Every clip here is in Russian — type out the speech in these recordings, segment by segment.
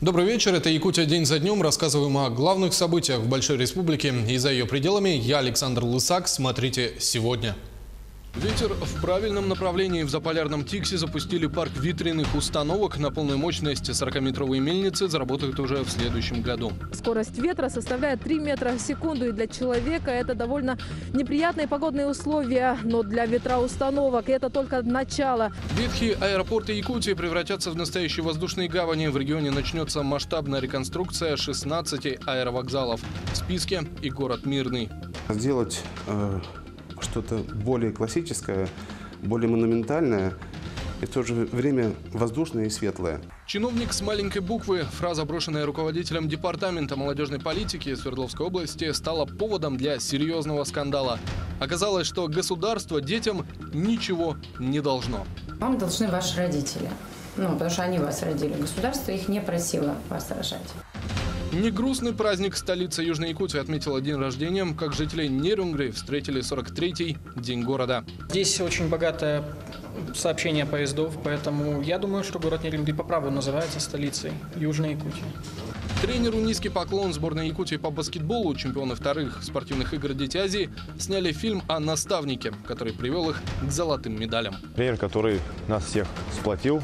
Добрый вечер. Это Якутия день за днем. Рассказываем о главных событиях в Большой Республике и за ее пределами. Я Александр Лысак. Смотрите сегодня. Ветер в правильном направлении. В заполярном Тикси запустили парк ветряных установок. На полную мощность 40-метровые мельницы заработают уже в следующем году. Скорость ветра составляет 3 метра в секунду. И для человека это довольно неприятные погодные условия. Но для ветроустановок это только начало. Ветхие аэропорты Якутии превратятся в настоящие воздушные гавани. В регионе начнется масштабная реконструкция 16 аэровокзалов. В списке и город Мирный. Сделать что-то более классическое, более монументальное и в то же время воздушное и светлое. Чиновник с маленькой буквы. Фраза, брошенная руководителем департамента молодежной политики Свердловской области, стала поводом для серьезного скандала. Оказалось, что государство детям ничего не должно. Вам должны ваши родители. Потому что они вас родили. Государство их не просило вас рожать. Не грустный праздник. Столица Южной Якутии отметила день рождения. Как жители Нерюнгри встретили 43-й день города. Здесь очень богатое сообщение поездов, поэтому я думаю, что город Нерюнгри по праву называется столицей Южной Якутии. Тренеру низкий поклон. Сборной Якутии по баскетболу, чемпионы вторых спортивных игр «Дети Азии», сняли фильм о наставнике, который привел их к золотым медалям. Тренер, который нас всех сплотил,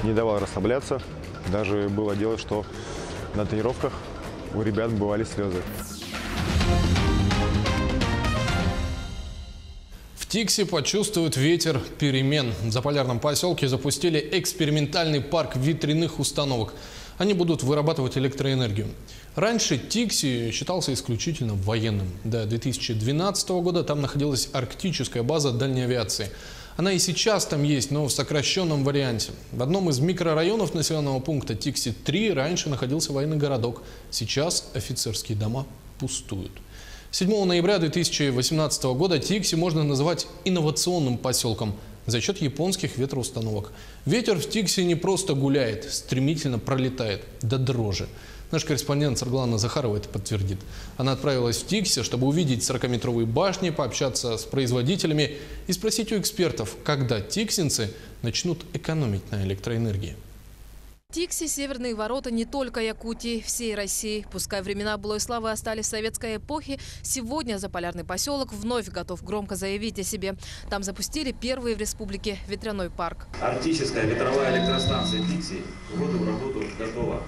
не давал расслабляться. Даже было дело, что на тренировках у ребят бывали слезы. В Тикси почувствуют ветер перемен. В заполярном поселке запустили экспериментальный парк ветряных установок. Они будут вырабатывать электроэнергию. Раньше Тикси считался исключительно военным. До 2012 года там находилась арктическая база дальней авиации. Она и сейчас там есть, но в сокращенном варианте. В одном из микрорайонов населенного пункта Тикси-3 раньше находился военный городок. Сейчас офицерские дома пустуют. 7 ноября 2018 года Тикси можно называть инновационным поселком за счет японских ветроустановок. Ветер в Тикси не просто гуляет, стремительно пролетает до дрожи. Наш корреспондент Сарглана Захарова это подтвердит. Она отправилась в Тикси, чтобы увидеть 40-метровые башни, пообщаться с производителями и спросить у экспертов, когда тиксинцы начнут экономить на электроэнергии. Тикси – северные ворота не только Якутии, всей России. Пускай времена былой славы остались в советской эпохе, сегодня заполярный поселок вновь готов громко заявить о себе. Там запустили первый в республике ветряной парк. Арктическая ветровая электростанция Тикси в работу готова.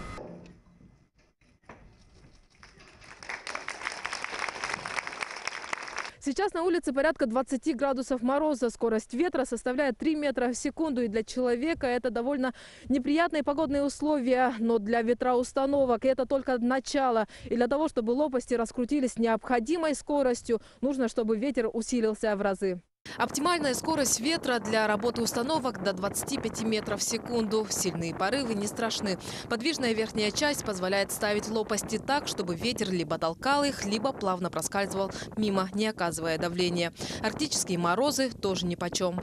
Сейчас на улице порядка 20 градусов мороза. Скорость ветра составляет 3 метра в секунду. И для человека это довольно неприятные погодные условия. Но для ветроустановок это только начало. И для того, чтобы лопасти раскрутились с необходимой скоростью, нужно, чтобы ветер усилился в разы. Оптимальная скорость ветра для работы установок до 25 метров в секунду. Сильные порывы не страшны. Подвижная верхняя часть позволяет ставить лопасти так, чтобы ветер либо толкал их, либо плавно проскальзывал мимо, не оказывая давления. Арктические морозы тоже нипочем.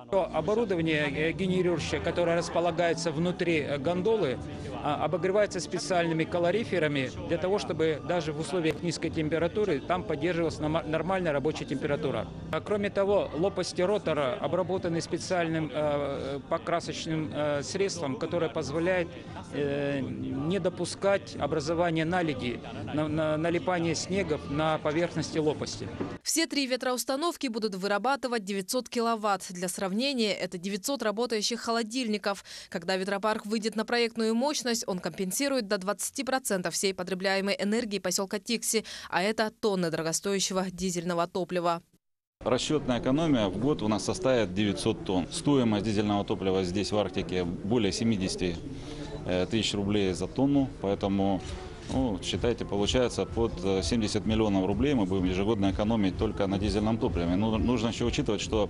Оборудование генерирующее, которое располагается внутри гондолы, обогревается специальными калориферами для того, чтобы даже в условиях низкой температуры там поддерживалась нормальная рабочая температура. Кроме того, лопасти ротора обработаны специальным покрасочным средством, которое позволяет не допускать образования наледи, налипания снегов на поверхности лопасти. Все 3 ветроустановки будут вырабатывать 900 киловатт. Для сравнения, это 900 работающих холодильников. Когда ветропарк выйдет на проектную мощность, он компенсирует до 20% всей потребляемой энергии поселка Тикси, а это тонны дорогостоящего дизельного топлива. Расчетная экономия в год у нас составит 900 тонн. Стоимость дизельного топлива здесь в Арктике более 70 тысяч рублей за тонну, поэтому считайте, получается под 70 миллионов рублей мы будем ежегодно экономить только на дизельном топливе. Но нужно еще учитывать, что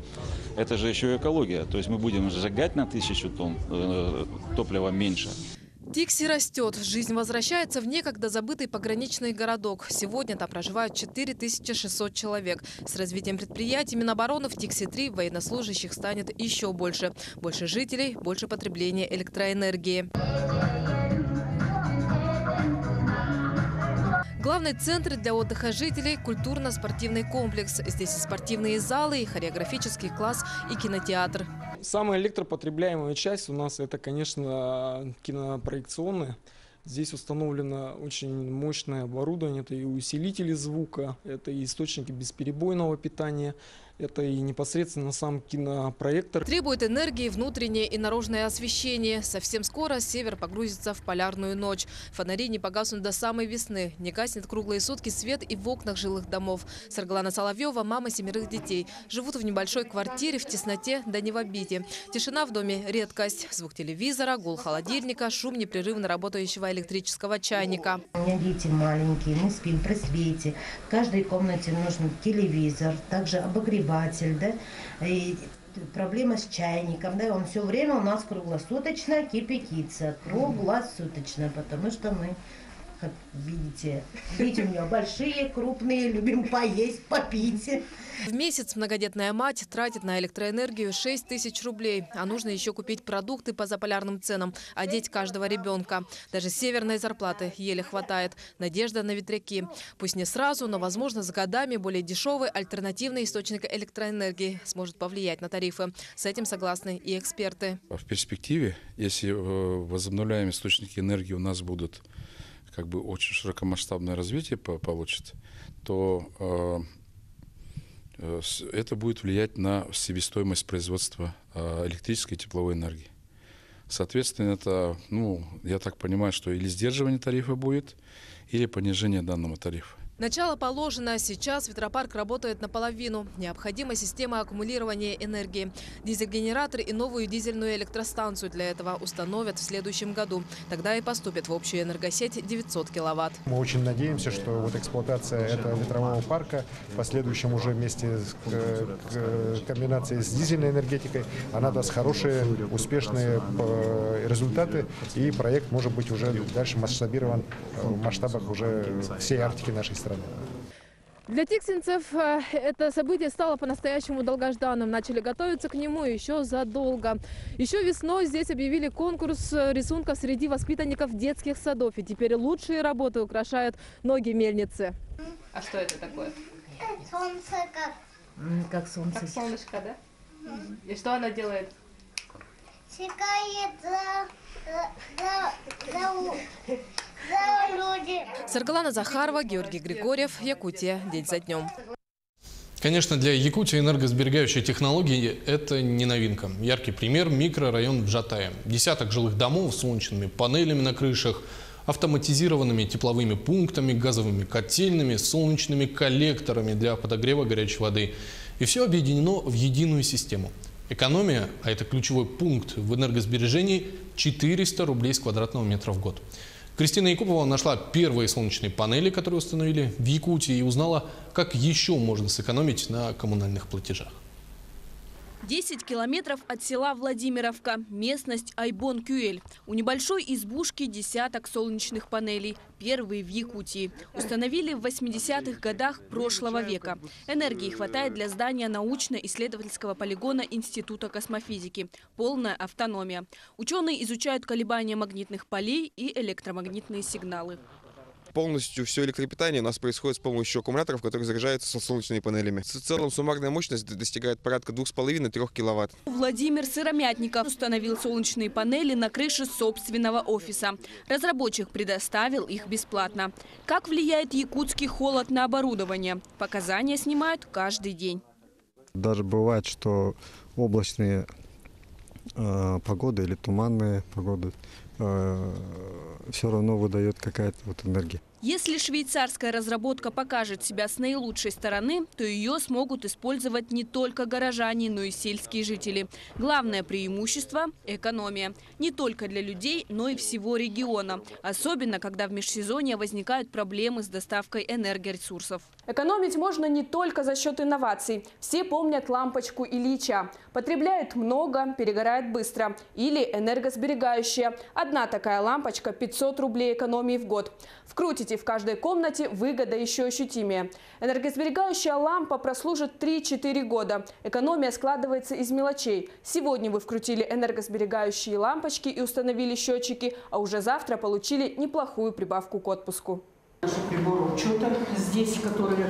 это же еще и экология, то есть мы будем сжигать на 1000 тонн топлива меньше. Тикси растет. Жизнь возвращается в некогда забытый пограничный городок. Сегодня там проживают 4600 человек. С развитием предприятий Минобороны в Тикси-3 военнослужащих станет еще больше. Больше жителей, больше потребления электроэнергии. Главный центр для отдыха жителей – культурно-спортивный комплекс. Здесь и спортивные залы, и хореографический класс, и кинотеатр. Самая электропотребляемая часть у нас это, конечно, кинопроекционная. Здесь установлено очень мощное оборудование, это и усилители звука, это и источники бесперебойного питания, это и непосредственно сам кинопроектор. Требует энергии внутреннее и наружное освещение. Совсем скоро север погрузится в полярную ночь. Фонари не погаснут до самой весны. Не гаснет круглые сутки свет и в окнах жилых домов. Саргалана Соловьева, мама 7 детей. Живут в небольшой квартире, в тесноте, да не в обиде. Тишина в доме – редкость. Звук телевизора, гул холодильника, шум непрерывно работающего электрического чайника. У меня дети маленькие, мы спим при свете. В каждой комнате нужен телевизор, также обогреватель, да, и проблема с чайником, да, он все время у нас круглосуточно кипятится, круглосуточно, потому что мы, как видите, дети у меня большие, крупные, любим поесть, попить. В месяц многодетная мать тратит на электроэнергию 6 тысяч рублей. А нужно еще купить продукты по заполярным ценам, одеть каждого ребенка. Даже северной зарплаты еле хватает. Надежда на ветряки. Пусть не сразу, но, возможно, с годами более дешевый альтернативный источник электроэнергии сможет повлиять на тарифы. С этим согласны и эксперты. В перспективе, если возобновляемые источники энергии у нас будут как бы очень широкомасштабное развитие получит, то это будет влиять на себестоимость производства электрической и тепловой энергии. Соответственно, это, я так понимаю, что или сдерживание тарифа будет, или понижение данного тарифа. Начало положено. Сейчас ветропарк работает наполовину. Необходима система аккумулирования энергии. Дизель-генератор и новую дизельную электростанцию для этого установят в следующем году. Тогда и поступит в общую энергосеть 900 киловатт. Мы очень надеемся, что вот эксплуатация этого ветрового парка в последующем уже вместе с комбинацией с дизельной энергетикой, она даст хорошие, успешные результаты. И проект может быть уже дальше масштабирован в масштабах уже всей Арктики нашей страны. Для тиксинцев это событие стало по-настоящему долгожданным. Начали готовиться к нему еще задолго. Еще весной здесь объявили конкурс рисунков среди воспитанников детских садов. И теперь лучшие работы украшают ноги мельницы. А что это такое? Солнце как солнце. Как солнышко, да? И что она делает? Секает Саргалана Захарова, Георгий Григорьев, Якутия. День за днем. Конечно, для Якутии энергосберегающие технологии – это не новинка. Яркий пример – микрорайон Джатая. Десяток жилых домов с солнечными панелями на крышах, автоматизированными тепловыми пунктами, газовыми котельными, солнечными коллекторами для подогрева горячей воды. И все объединено в единую систему. Экономия, а это ключевой пункт в энергосбережении – 400 рублей с квадратного метра в год. Кристина Якупова нашла первые солнечные панели, которые установили в Якутии, и узнала, как еще можно сэкономить на коммунальных платежах. 10 километров от села Владимировка. Местность Айбон-Кюэль. У небольшой избушки десяток солнечных панелей. Первые в Якутии. Установили в 80-х годах прошлого века. Энергии хватает для здания научно-исследовательского полигона Института космофизики. Полная автономия. Ученые изучают колебания магнитных полей и электромагнитные сигналы. Полностью все электропитание у нас происходит с помощью аккумуляторов, которые заряжаются солнечными панелями. В целом суммарная мощность достигает порядка 2,5–3 киловатт. Владимир Сыромятников установил солнечные панели на крыше собственного офиса. Разработчик предоставил их бесплатно. Как влияет якутский холод на оборудование? Показания снимают каждый день. Даже бывает, что облачные погоды или туманные погоды все равно выдает какая-то энергия. Если швейцарская разработка покажет себя с наилучшей стороны, то ее смогут использовать не только горожане, но и сельские жители. Главное преимущество – экономия. Не только для людей, но и всего региона. Особенно, когда в межсезонье возникают проблемы с доставкой энергоресурсов. Экономить можно не только за счет инноваций. Все помнят лампочку Ильича. Потребляет много, перегорает быстро. Или энергосберегающая. Одна такая лампочка – 500 рублей экономии в год. Вкрутите в каждой комнате, выгода еще ощутимее. Энергосберегающая лампа прослужит 3-4 года. Экономия складывается из мелочей. Сегодня вы вкрутили энергосберегающие лампочки и установили счетчики, а уже завтра получили неплохую прибавку к отпуску. Наши приборы учета здесь, которые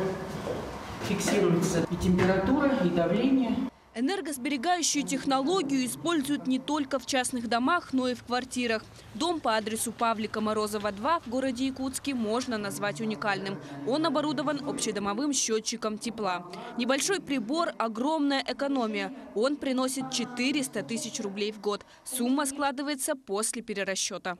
фиксируются и температура, и давление. Энергосберегающую технологию используют не только в частных домах, но и в квартирах. Дом по адресу Павлика Морозова, 2 в городе Якутске можно назвать уникальным. Он оборудован общедомовым счетчиком тепла. Небольшой прибор – огромная экономия. Он приносит 400 тысяч рублей в год. Сумма складывается после перерасчета.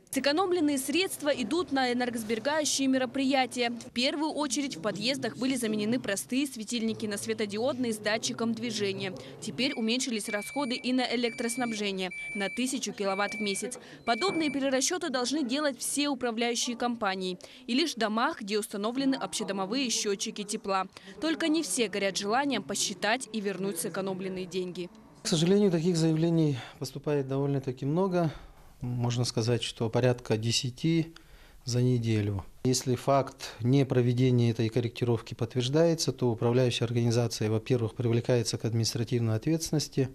Сэкономленные средства идут на энергосберегающие мероприятия. В первую очередь в подъездах были заменены простые светильники на светодиодные с датчиком движения. Теперь уменьшились расходы и на электроснабжение на 1000 киловатт в месяц. Подобные перерасчеты должны делать все управляющие компании. И лишь в домах, где установлены общедомовые счетчики тепла. Только не все горят желанием посчитать и вернуть сэкономленные деньги. К сожалению, таких заявлений поступает довольно-таки много. Можно сказать, что порядка 10 за неделю. Если факт непроведения этой корректировки подтверждается, то управляющая организация, во-первых, привлекается к административной ответственности.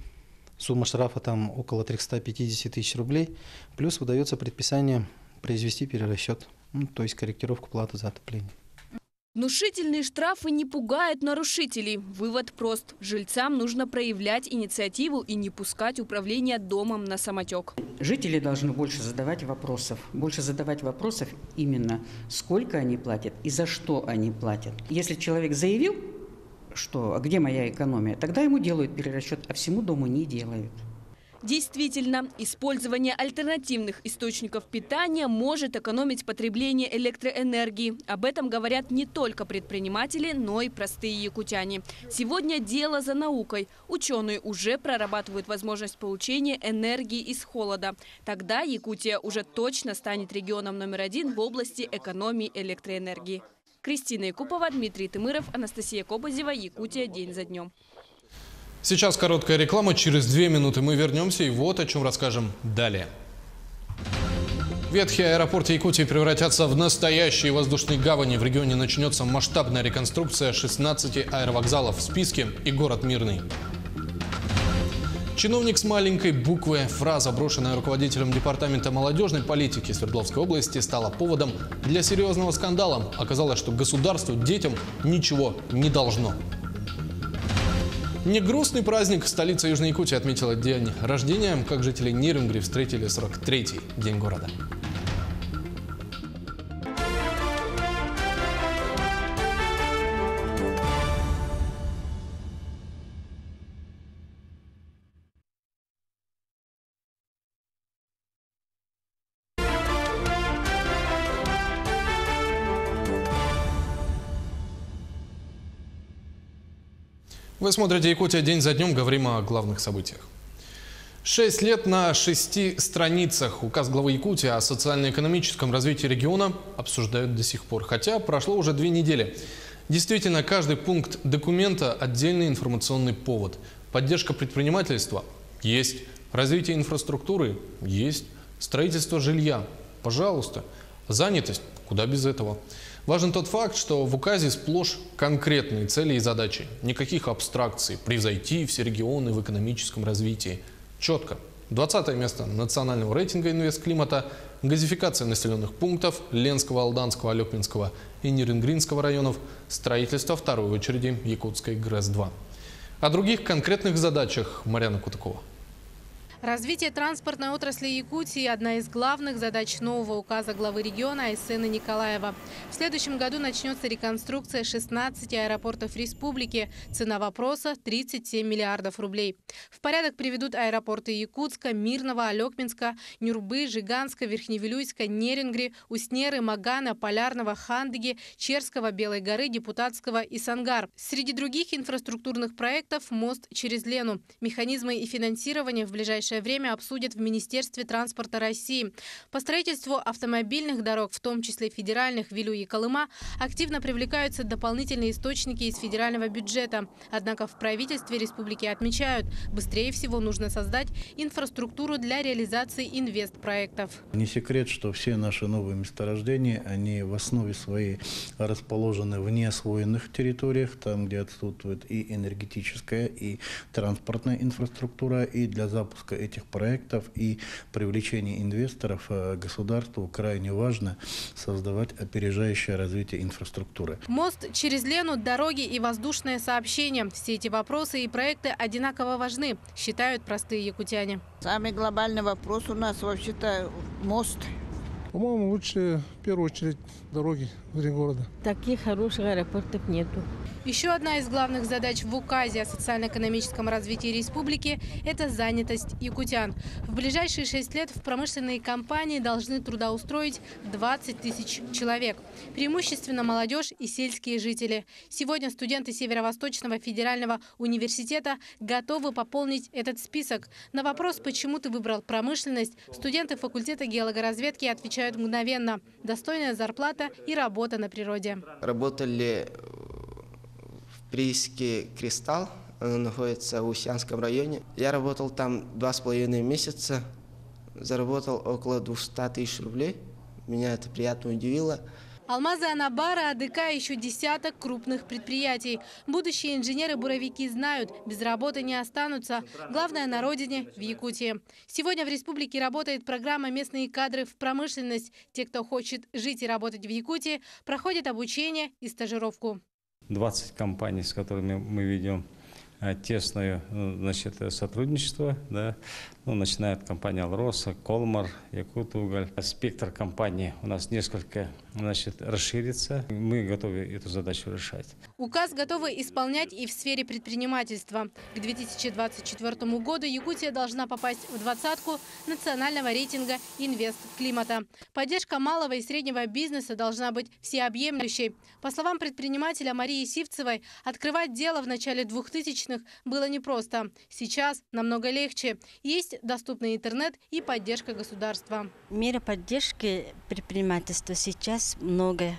Сумма штрафа там около 350 тысяч рублей. Плюс выдается предписание произвести перерасчет, то есть корректировку платы за отопление. Внушительные штрафы не пугают нарушителей. Вывод прост. Жильцам нужно проявлять инициативу и не пускать управление домом на самотек. Жители должны больше задавать вопросов. Больше задавать вопросов именно, сколько они платят и за что они платят. Если человек заявил, что где моя экономия, тогда ему делают перерасчет, а всему дому не делают. Действительно, использование альтернативных источников питания может экономить потребление электроэнергии. Об этом говорят не только предприниматели, но и простые якутяне. Сегодня дело за наукой. Ученые уже прорабатывают возможность получения энергии из холода. Тогда Якутия уже точно станет регионом номер 1 в области экономии электроэнергии. Кристина Якупова, Дмитрий Тымыров, Анастасия Кобозева. Якутия день за днем. Сейчас короткая реклама, через 2 минуты мы вернемся и вот о чем расскажем далее. Ветхие аэропорты Якутии превратятся в настоящие воздушные гавани. В регионе начнется масштабная реконструкция 16 аэровокзалов в списке и город Мирный. Чиновник с маленькой буквы. Фраза, брошенная руководителем департамента молодежной политики Свердловской области, стала поводом для серьезного скандала. Оказалось, что государству детям ничего не должно. Не грустный праздник. Столица Южной Якутии отметила день рождения. Как жители Нерюнгри встретили 43-й день города. Вы смотрите «Якутия день за днем», говорим о главных событиях. 6 лет на 6 страницах. Указ главы Якутии о социально-экономическом развитии региона обсуждают до сих пор. Хотя прошло уже 2 недели. Действительно, каждый пункт документа – отдельный информационный повод. Поддержка предпринимательства – есть. Развитие инфраструктуры – есть. Строительство жилья – пожалуйста. Занятость – куда без этого. Важен тот факт, что в указе сплошь конкретные цели и задачи. Никаких абстракций. Превзойти все регионы в экономическом развитии. Четко. 20 место национального рейтинга инвестклимата, газификация населенных пунктов Ленского, Алданского, Алекминского и Нерюнгринского районов, строительство второй очереди Якутской ГРЭС-2. О других конкретных задачах Марьяна Кутакова. Развитие транспортной отрасли Якутии – одна из главных задач нового указа главы региона Айсена Николаева. В следующем году начнется реконструкция 16 аэропортов республики. Цена вопроса – 37 миллиардов рублей. В порядок приведут аэропорты Якутска, Мирного, Алекминска, Нюрбы, Жиганска, Верхневилюйска, Нерюнгри, Уснеры, Магана, Полярного, Хандыги, Черского, Белой горы, Депутатского и Сангар. Среди других инфраструктурных проектов – мост через Лену. Механизмы и финансирование в ближайшее время обсудят в Министерстве транспорта России. По строительству автомобильных дорог, в том числе федеральных Вилю и Колыма, активно привлекаются дополнительные источники из федерального бюджета. Однако в правительстве республики отмечают, быстрее всего нужно создать инфраструктуру для реализации инвестпроектов. Не секрет, что все наши новые месторождения, они в основе своей расположены в неосвоенных территориях, там, где отсутствует и энергетическая, и транспортная инфраструктура, и для запуска этих проектов и привлечения инвесторов государству крайне важно создавать опережающее развитие инфраструктуры. Мост через Лену, дороги и воздушное сообщение. Все эти вопросы и проекты одинаково важны, считают простые якутяне. Самый глобальный вопрос у нас вообще-то мост. По-моему, лучше в первую очередь дороги в города. Таких хороших аэропортов нету. Еще одна из главных задач в указе о социально-экономическом развитии республики – это занятость якутян. В ближайшие 6 лет в промышленные компании должны трудоустроить 20 тысяч человек. Преимущественно молодежь и сельские жители. Сегодня студенты Северо-Восточного федерального университета готовы пополнить этот список. На вопрос, почему ты выбрал промышленность, студенты факультета геологоразведки отвечают мгновенно. Достойная зарплата и работа на природе. Работали в прииске «Кристалл», она находится в Устьянском районе. Я работал там 2,5 месяца, заработал около 200 тысяч рублей. Меня это приятно удивило. Алмазы Анабара, АДК и еще десяток крупных предприятий. Будущие инженеры-буровики знают, без работы не останутся. Главное на родине, в Якутии. Сегодня в республике работает программа «Местные кадры в промышленность». Те, кто хочет жить и работать в Якутии, проходят обучение и стажировку. 20 компаний, с которыми мы ведем тесное сотрудничество, да. Начиная от компании «Алроса», «Колмар», «Якутуголь». Спектр компаний у нас несколько расширится. Мы готовы эту задачу решать. Указ готовы исполнять и в сфере предпринимательства. К 2024 году Якутия должна попасть в 20-ку национального рейтинга «Инвест-климата». Поддержка малого и среднего бизнеса должна быть всеобъемлющей. По словам предпринимателя Марии Сивцевой, открывать дело в начале 2000-х было непросто. Сейчас намного легче. Есть доступный интернет и поддержка государства. Меры поддержки предпринимательства сейчас много.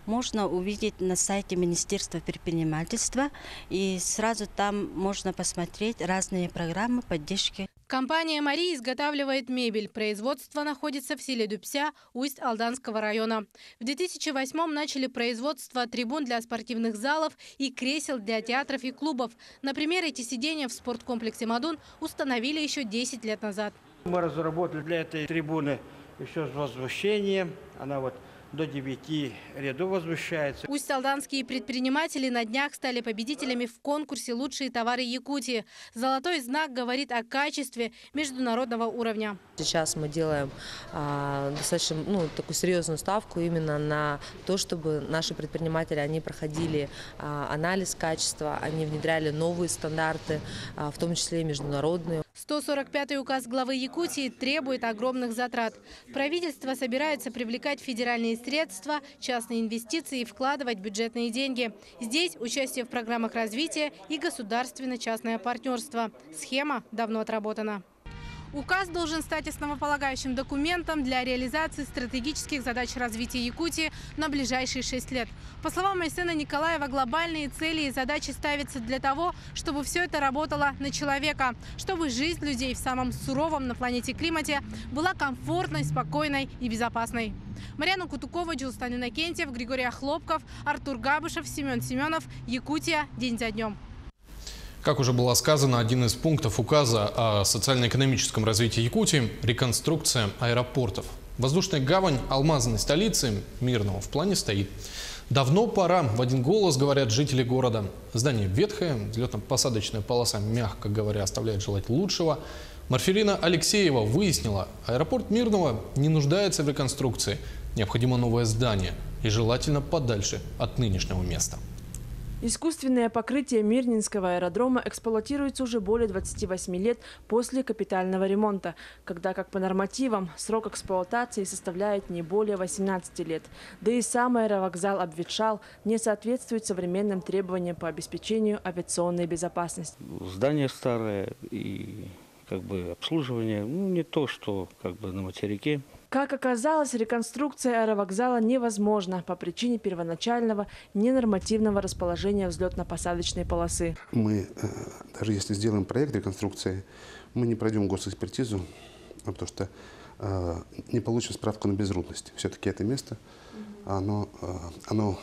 Можно увидеть на сайте Министерства предпринимательства, и сразу там можно посмотреть разные программы поддержки. Компания «Мария» изготавливает мебель. Производство находится в селе Дюпся, Усть-Алданского района. В 2008-м начали производство трибун для спортивных залов и кресел для театров и клубов. Например, эти сиденья в спорткомплексе «Мадун» установили еще 10 лет назад. Мы разработали для этой трибуны еще с возвышением. Она до 9 рядов возвышается. Усть-Алданские предприниматели на днях стали победителями в конкурсе «Лучшие товары Якутии». Золотой знак говорит о качестве международного уровня. Сейчас мы делаем достаточно такую серьезную ставку именно на то, чтобы наши предприниматели они проходили анализ качества, они внедряли новые стандарты, в том числе и международные. 145-й указ главы Якутии требует огромных затрат. Правительство собирается привлекать федеральные средства, частные инвестиции и вкладывать бюджетные деньги. Здесь участие в программах развития и государственно-частное партнерство. Схема давно отработана. Указ должен стать основополагающим документом для реализации стратегических задач развития Якутии на ближайшие 6 лет. По словам Айсена Николаева, глобальные цели и задачи ставятся для того, чтобы все это работало на человека, чтобы жизнь людей в самом суровом на планете климате была комфортной, спокойной и безопасной. Марьяна Кутукова, Джилстан Иннокентьев, Григорий Охлопков, Артур Габышев, Семен Семенов. Якутия. День за днем. Как уже было сказано, один из пунктов указа о социально-экономическом развитии Якутии – реконструкция аэропортов. Воздушная гавань алмазной столицы Мирного в плане стоит. Давно пора, в один голос говорят жители города. Здание ветхое, взлетно-посадочная полоса, мягко говоря, оставляет желать лучшего. Марфелина Алексеева выяснила, аэропорт Мирного не нуждается в реконструкции. Необходимо новое здание и желательно подальше от нынешнего места. Искусственное покрытие Мирнинского аэродрома эксплуатируется уже более 28 лет после капитального ремонта, когда, как по нормативам, срок эксплуатации составляет не более 18 лет. Да и сам аэровокзал обветшал, не соответствует современным требованиям по обеспечению авиационной безопасности. Здание старое и обслуживание не то, что на материке. Как оказалось, реконструкция аэровокзала невозможна по причине первоначального ненормативного расположения взлетно-посадочной полосы. Мы, даже если сделаем проект реконструкции, мы не пройдем госэкспертизу, потому что не получим справку на безрудность. Все-таки это место оно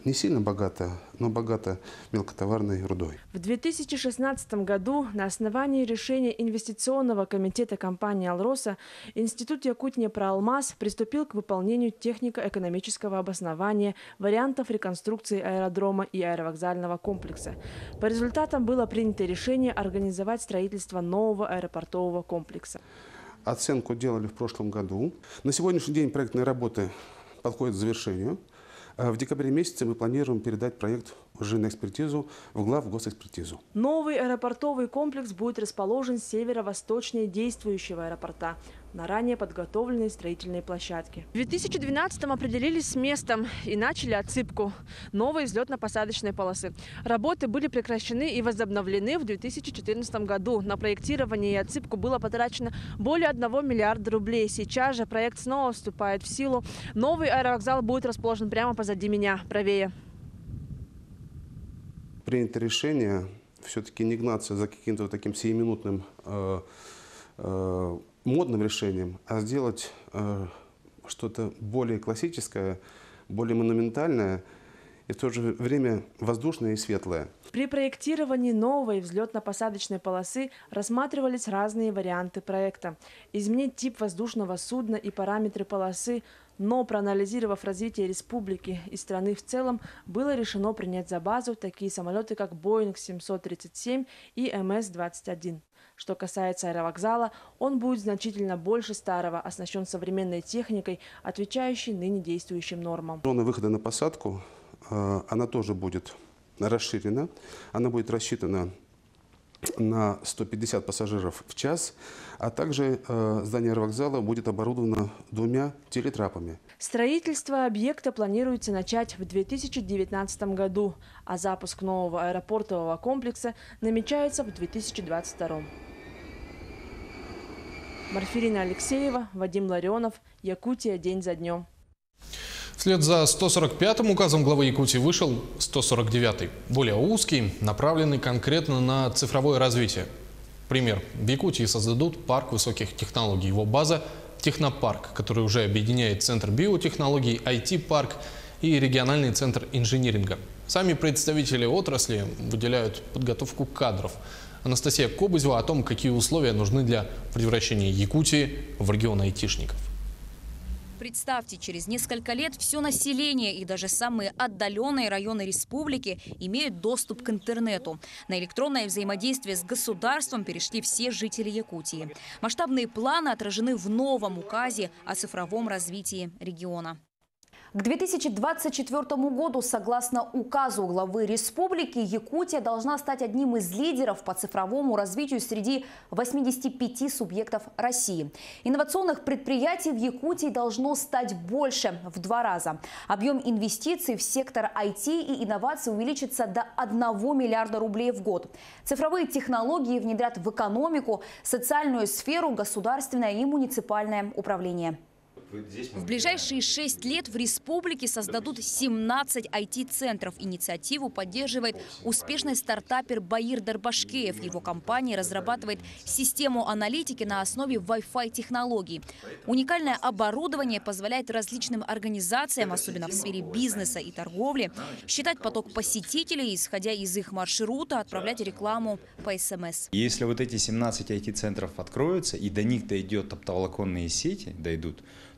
не сильно богато, но богато мелкотоварной рудой. В 2016 году на основании решения инвестиционного комитета компании «Алроса» Институт Якутия-Проалмаз приступил к выполнению технико-экономического обоснования вариантов реконструкции аэродрома и аэровокзального комплекса. По результатам было принято решение организовать строительство нового аэропортового комплекса. Оценку делали в прошлом году. На сегодняшний день проектные работы подходит к завершению. В декабре месяце мы планируем передать проект уже на экспертизу в главгосэкспертизу. Новый аэропортовый комплекс будет расположен северо-восточнее действующего аэропорта на ранее подготовленной строительной площадке. В 2012-м определились с местом и начали отсыпку новой взлетно-посадочной полосы. Работы были прекращены и возобновлены в 2014 году. На проектирование и отсыпку было потрачено более 1 миллиарда рублей. Сейчас же проект снова вступает в силу. Новый аэровокзал будет расположен прямо позади меня, правее. Принято решение все-таки не гнаться за каким-то вот таким сиюминутным модным решением, а сделать что-то более классическое, более монументальное и в то же время воздушное и светлое. При проектировании новой взлетно-посадочной полосы рассматривались разные варианты проекта. Изменить тип воздушного судна и параметры полосы, но проанализировав развитие республики и страны в целом, было решено принять за базу такие самолеты, как Boeing 737 и МС-21. Что касается аэровокзала, он будет значительно больше старого, оснащен современной техникой, отвечающей ныне действующим нормам. Зона выхода на посадку, она тоже будет расширена. Она будет рассчитана на 150 пассажиров в час, а также здание аэровокзала будет оборудовано 2 телетрапами. Строительство объекта планируется начать в 2019 году, а запуск нового аэропортового комплекса намечается в 2022. Марфирина Алексеева, Вадим Ларионов, Якутия день за днем. Вслед за 145-м указом главы Якутии вышел 149-й, более узкий, направленный конкретно на цифровое развитие. Пример. В Якутии создадут парк высоких технологий. Его база – технопарк, который уже объединяет Центр биотехнологий, IT-парк и региональный центр инжиниринга. Сами представители отрасли выделяют подготовку кадров. Анастасия Кобызева о том, какие условия нужны для превращения Якутии в регион айтишников. Представьте, через несколько лет все население и даже самые отдаленные районы республики имеют доступ к интернету. На электронное взаимодействие с государством перешли все жители Якутии. Масштабные планы отражены в новом указе о цифровом развитии региона. К 2024 году, согласно указу главы республики, Якутия должна стать одним из лидеров по цифровому развитию среди 85 субъектов России. Инновационных предприятий в Якутии должно стать больше в 2 раза. Объем инвестиций в сектор IT и инноваций увеличится до 1 миллиарда рублей в год. Цифровые технологии внедрят в социальную сферу, государственное и муниципальное управление. В ближайшие 6 лет в республике создадут 17 IT-центров. Инициативу поддерживает успешный стартапер Баир Дарбашкеев. Его компания разрабатывает систему аналитики на основе Wi-Fi технологий. Уникальное оборудование позволяет различным организациям, особенно в сфере бизнеса и торговли, считать поток посетителей, исходя из их маршрута, отправлять рекламу по СМС. Если вот эти 17 IT-центров откроются и до них дойдет оптоволоконные сети,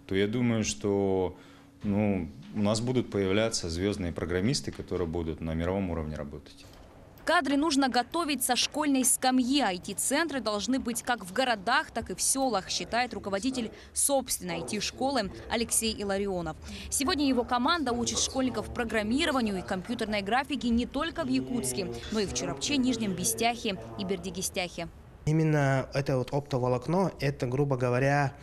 то я думаю, что у нас будут появляться звездные программисты, которые будут на мировом уровне работать. Кадры нужно готовить со школьной скамьи. IT-центры должны быть как в городах, так и в селах, считает руководитель собственной IT-школы Алексей Иларионов. Сегодня его команда учит школьников программированию и компьютерной графике не только в Якутске, но и в Чурапче, Нижнем Бестяхе и Бердигистяхе. Именно это оптоволокно, это, грубо говоря,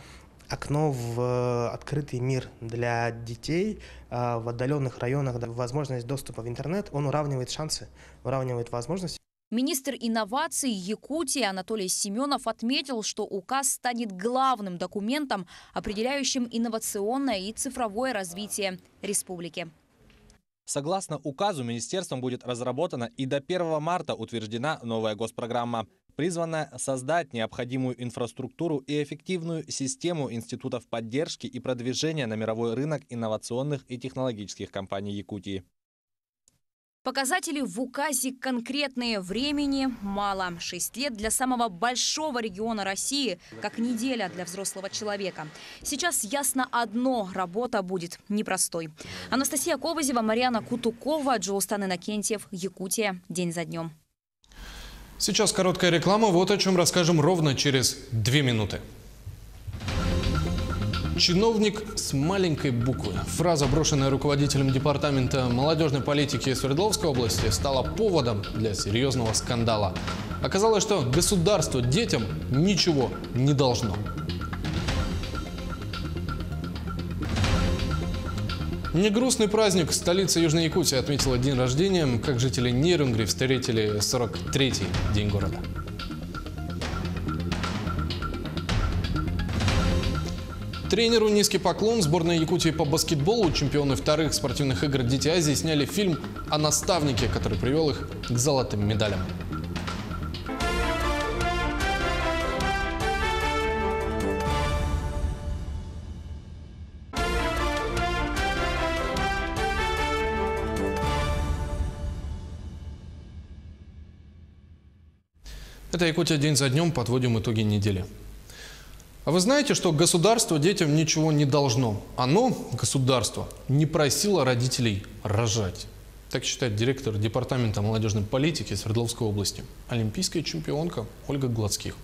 окно в открытый мир для детей в отдаленных районах. Возможность доступа в интернет, он уравнивает шансы, уравнивает возможности. Министр инноваций Якутии Анатолий Семенов отметил, что указ станет главным документом, определяющим инновационное и цифровое развитие республики. Согласно указу, министерством будет разработана и до 1 марта утверждена новая госпрограмма. призвана создать необходимую инфраструктуру и эффективную систему институтов поддержки и продвижения на мировой рынок инновационных и технологических компаний Якутии. Показатели в указе конкретные, времени мало. 6 лет для самого большого региона России, как неделя для взрослого человека. Сейчас ясно одно – работа будет непростой. Анастасия Ковазева, Марьяна Кутукова, Джоустан Иннокентьев, Якутия. День за днем. Сейчас короткая реклама. Вот о чем расскажем ровно через 2 минуты. Чиновник с маленькой буквы. Фраза, брошенная руководителем департамента молодежной политики Свердловской области, стала поводом для серьезного скандала. Оказалось, что государство детям ничего не должно. Негрустный праздник. Столица Южной Якутии отметила день рождения, как жители Нерюнгри встретили 43-й день города. Тренеру низкий поклон. Сборная Якутии по баскетболу, чемпионы вторых спортивных игр «Дети Азии», сняли фильм о наставнике, который привел их к золотым медалям. Это Якутия день за днем. Подводим итоги недели. А вы знаете, что государство детям ничего не должно? Оно, государство, не просило родителей рожать. Так считает директор департамента молодежной политики Свердловской области, олимпийская чемпионка Ольга Гладских.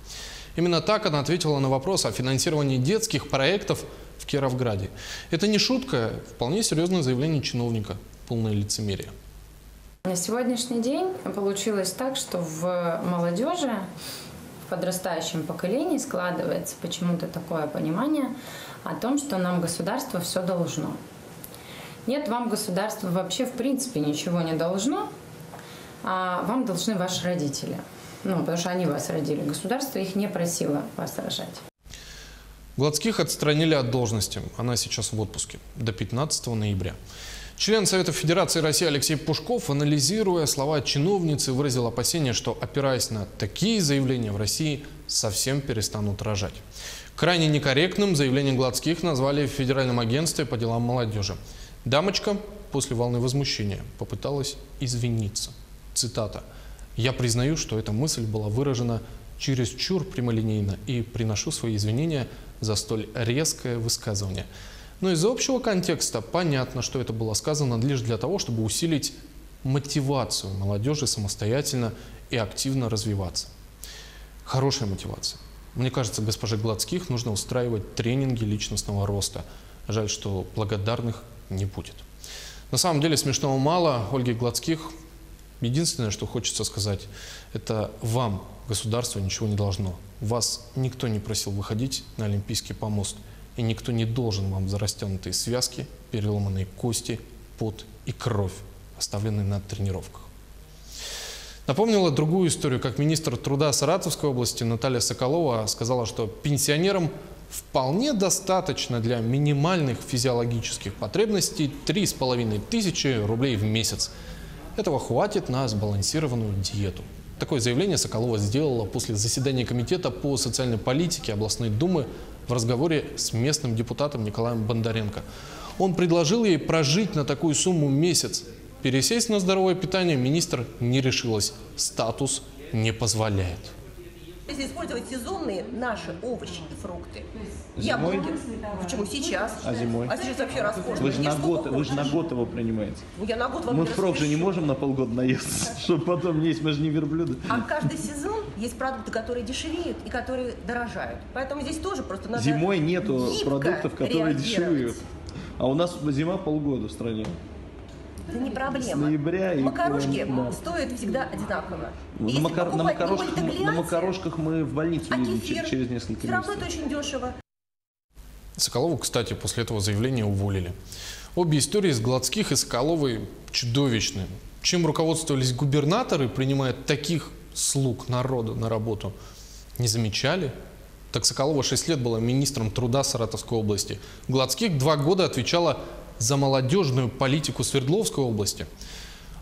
Именно так она ответила на вопрос о финансировании детских проектов в Кировграде. Это не шутка, вполне серьезное заявление чиновника, полное лицемерие. На сегодняшний день получилось так, что в молодежи, в подрастающем поколении складывается почему-то такое понимание о том, что нам государство все должно. Нет, вам государство вообще в принципе ничего не должно, а вам должны ваши родители. Ну, потому что они вас родили. Государство их не просило вас рожать. Гладских отстранили от должности. Она сейчас в отпуске до 15 ноября. Член Совета Федерации России Алексей Пушков, анализируя слова чиновницы, выразил опасение, что, опираясь на такие заявления, в России совсем перестанут рожать. Крайне некорректным заявление Гладских назвали в Федеральном агентстве по делам молодежи. Дамочка после волны возмущения попыталась извиниться. Цитата. «Я признаю, что эта мысль была выражена чересчур прямолинейно и приношу свои извинения за столь резкое высказывание». Но из общего контекста понятно, что это было сказано лишь для того, чтобы усилить мотивацию молодежи самостоятельно и активно развиваться. Хорошая мотивация. Мне кажется, госпоже Гладских нужно устраивать тренинги личностного роста. Жаль, что благодарных не будет. На самом деле смешного мало. Ольге Гладских единственное, что хочется сказать, это вам государство ничего не должно. Вас никто не просил выходить на Олимпийский помост. И никто не должен вам за растянутые связки, переломанные кости, пот и кровь, оставленные на тренировках. Напомнила другую историю, как министр труда Саратовской области Наталья Соколова сказала, что пенсионерам вполне достаточно для минимальных физиологических потребностей 3500 рублей в месяц. Этого хватит на сбалансированную диету. Такое заявление Соколова сделала после заседания Комитета по социальной политике областной думы в разговоре с местным депутатом Николаем Бондаренко. Он предложил ей прожить на такую сумму месяц. Пересесть на здоровое питание министр не решилась. Статус не позволяет. Если использовать сезонные наши овощи и фрукты. Зимой? Яблоки. Почему сейчас? А зимой? А сейчас вообще роскошно. Вы же на год его принимаете. Ну, я на год вам Мы не впрок же не можем на полгода наесться, чтобы потом есть, мы же не верблюды. А каждый сезон есть продукты, которые дешевеют и которые дорожают. Поэтому здесь тоже просто надо Зимой нету гибко продуктов, которые реагировать. дешевеют. А у нас зима полгода в стране. Это не проблема. С ноября и макарошки да. стоят всегда одинаково. На макарошках мы в больницу едем через несколько все равно месяцев. это очень дешево. Соколову, кстати, после этого заявления уволили. Обе истории с Гладских и Соколовой чудовищны. Чем руководствовались губернаторы, принимая таких слуг народа на работу, не замечали? Так Соколова 6 лет была министром труда Саратовской области. Гладских 2 года отвечала за молодежную политику Свердловской области.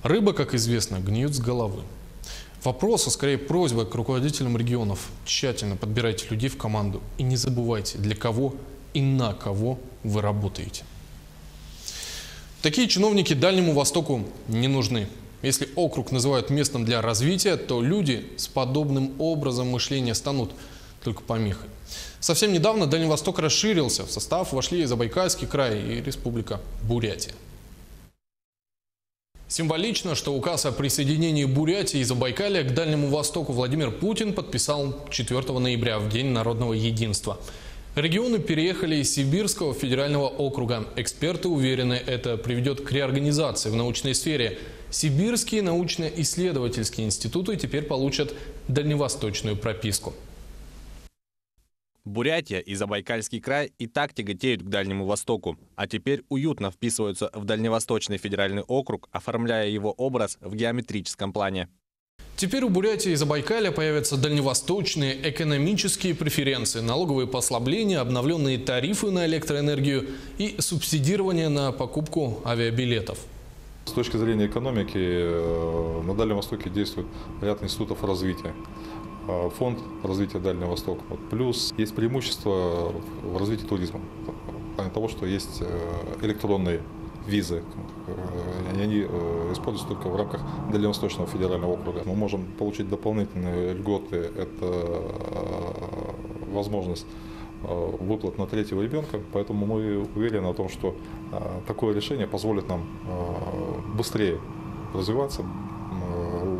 Рыба, как известно, гниет с головы. Вопрос, а скорее просьба к руководителям регионов. Тщательно подбирайте людей в команду и не забывайте, для кого и на кого вы работаете. Такие чиновники Дальнему Востоку не нужны. Если округ называют местом для развития, то люди с подобным образом мышления станут только помехой. Совсем недавно Дальний Восток расширился. В состав вошли и Забайкальский край, и Республика Бурятия. Символично, что указ о присоединении Бурятии и Забайкалья к Дальнему Востоку Владимир Путин подписал 4 ноября, в День народного единства. Регионы переехали из Сибирского федерального округа. Эксперты уверены, это приведет к реорганизации в научной сфере. Сибирские научно-исследовательские институты теперь получат дальневосточную прописку. Бурятия и Забайкальский край и так тяготеют к Дальнему Востоку, а теперь уютно вписываются в Дальневосточный федеральный округ, оформляя его образ в геометрическом плане. Теперь у Бурятии и Забайкалья появятся дальневосточные экономические преференции, налоговые послабления, обновленные тарифы на электроэнергию и субсидирование на покупку авиабилетов. С точки зрения экономики на Дальнем Востоке действует ряд институтов развития. Фонд развития Дальнего Востока. Плюс есть преимущество в развитии туризма. В плане того, что есть электронные визы. Они используются только в рамках Дальневосточного федерального округа. Мы можем получить дополнительные льготы. Это возможность выплат на 3-го ребенка. Поэтому мы уверены о том, что такое решение позволит нам быстрее развиваться,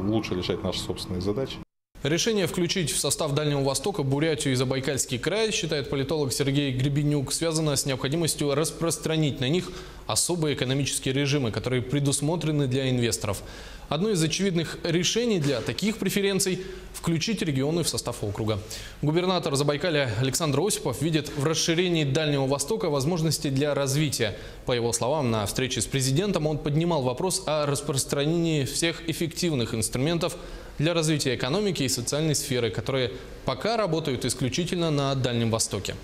лучше решать наши собственные задачи. Решение включить в состав Дальнего Востока Бурятию и Забайкальский край, считает политолог Сергей Гребенюк, связано с необходимостью распространить на них особые экономические режимы, которые предусмотрены для инвесторов. Одно из очевидных решений для таких преференций – включить регионы в состав округа. Губернатор Забайкалья Александр Осипов видит в расширении Дальнего Востока возможности для развития. По его словам, на встрече с президентом он поднимал вопрос о распространении всех эффективных инструментов для развития экономики и социальной сферы, которые пока работают исключительно на Дальнем Востоке.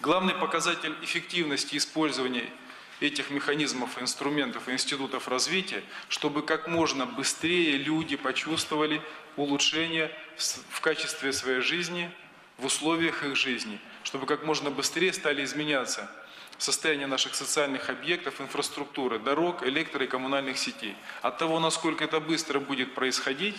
Главный показатель эффективности использования этих механизмов, инструментов и институтов развития, чтобы как можно быстрее люди почувствовали улучшение в качестве своей жизни, в условиях их жизни, чтобы как можно быстрее стали изменяться состояние наших социальных объектов, инфраструктуры, дорог, электро- и коммунальных сетей. От того, насколько это быстро будет происходить,